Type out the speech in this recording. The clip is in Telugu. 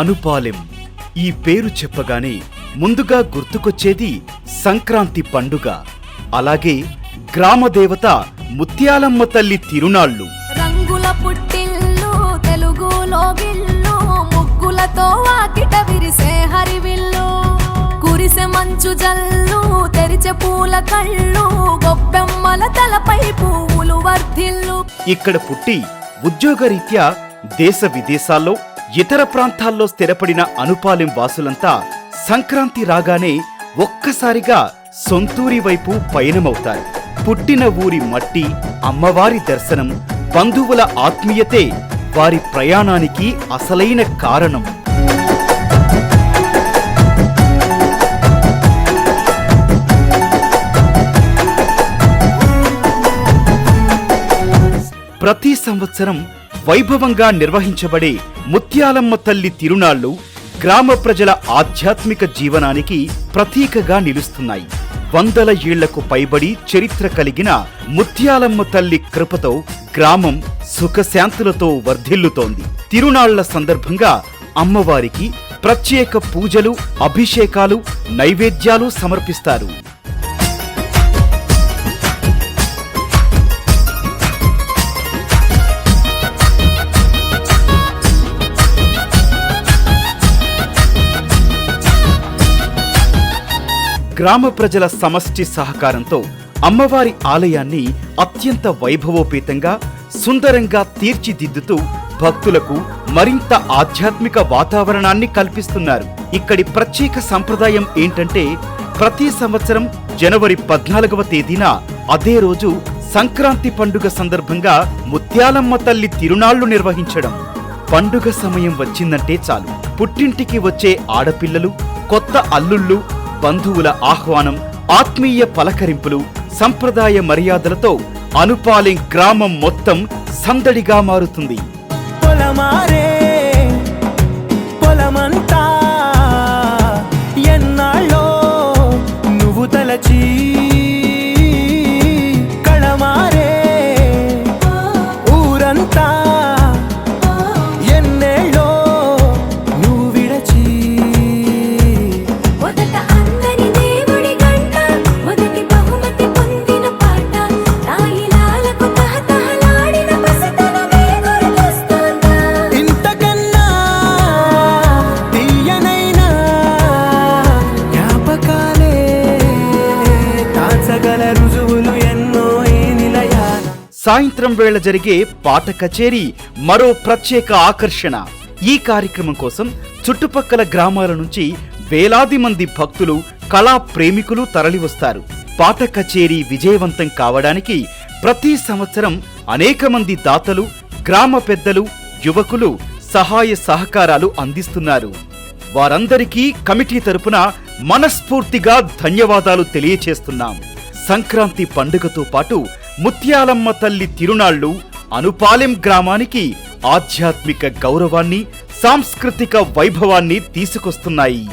అనుపాలెం. ఈ పేరు చెప్పగానే ముందుగా గుర్తుకొచ్చేది సంక్రాంతి పండుగ. అలాగే గ్రామదేవత ముత్యాలమ్మ తల్లి తిరునాళ్లు. రంగుల పుట్టిల్లు తెలుగులో గిల్లు, ముగ్గులతో వాకిట విరిసే హరివిల్లు, కురిసె మంచు జల్లు తెరిచే పూల కళ్ళు, గొప్పెమ్మల తలపై పువ్వులు వర్ధిల్లు. ఇక్కడ పుట్టి ఉద్యోగరీత్యా దేశ విదేశాల్లో ఇతర ప్రాంతాల్లో స్థిరపడిన అనుపాలెం వాసులంతా సంక్రాంతి రాగానే ఒక్కసారిగా సొంతూరి వైపు పయనమవుతారు. పుట్టిన ఊరి మట్టి, అమ్మవారి దర్శనం, బంధువుల ఆత్మీయతే వారి ప్రయాణానికి అసలైన కారణం. ప్రతి సంవత్సరం వైభవంగా నిర్వహించబడే ముత్యాలమ్మ తల్లి తిరునాళ్లు గ్రామ ప్రజల ఆధ్యాత్మిక జీవనానికి ప్రతీకగా నిలుస్తున్నాయి. వందల ఏళ్లకు పైబడి చరిత్ర కలిగిన ముత్యాలమ్మ తల్లి కృపతో గ్రామం సుఖశాంతులతో వర్ధిల్లుతోంది. తిరునాళ్ల సందర్భంగా అమ్మవారికి ప్రత్యేక పూజలు, అభిషేకాలు, నైవేద్యాలు సమర్పిస్తారు. గ్రామ ప్రజల సమష్టి సహకారంతో అమ్మవారి ఆలయాన్ని అత్యంత వైభవోపేతంగా, సుందరంగా తీర్చిదిద్దుతూ భక్తులకు మరింత ఆధ్యాత్మిక వాతావరణాన్ని కల్పిస్తున్నారు. ఇక్కడి ప్రత్యేక సంప్రదాయం ఏంటంటే, ప్రతి సంవత్సరం జనవరి 14వ తేదీన అదే రోజు సంక్రాంతి పండుగ సందర్భంగా ముత్యాలమ్మ తల్లి తిరునాళ్లు నిర్వహించడం. పండుగ సమయం వచ్చిందంటే చాలు, పుట్టింటికి వచ్చే ఆడపిల్లలు, కొత్త అల్లుళ్ళు, బంధువుల ఆహ్వానం, ఆత్మీయ పలకరింపులు, సంప్రదాయ మర్యాదలతో అనుపాలెం గ్రామం మొత్తం సందడిగా మారుతుంది. పొలమంతా ఎన్నాళ్ళో నువ్వు తలచి కళమారే ఊరంతా ఎన్నేళ్ళో నువ్వు విడచి. సాయంత్రం వేళ జరిగే పాట కచేరీ మరో ప్రత్యేక ఆకర్షణ. ఈ కార్యక్రమం కోసం చుట్టుపక్కల గ్రామాల నుంచి వేలాది మంది భక్తులు, కళా ప్రేమికులు తరలివస్తారు. పాట కచేరీ విజయవంతం కావడానికి ప్రతి సంవత్సరం అనేక మంది దాతలు, గ్రామ పెద్దలు, యువకులు సహాయ సహకారాలు అందిస్తున్నారు. వారందరికీ కమిటీ తరపున మనస్ఫూర్తిగా ధన్యవాదాలు తెలియచేస్తున్నాం. సంక్రాంతి పండుగతో పాటు ముత్యాలమ్మ తల్లి తిరునాళ్లు అనుపాలెం గ్రామానికి ఆధ్యాత్మిక గౌరవాన్ని, సాంస్కృతిక వైభవాన్ని తీసుకొస్తున్నాయి.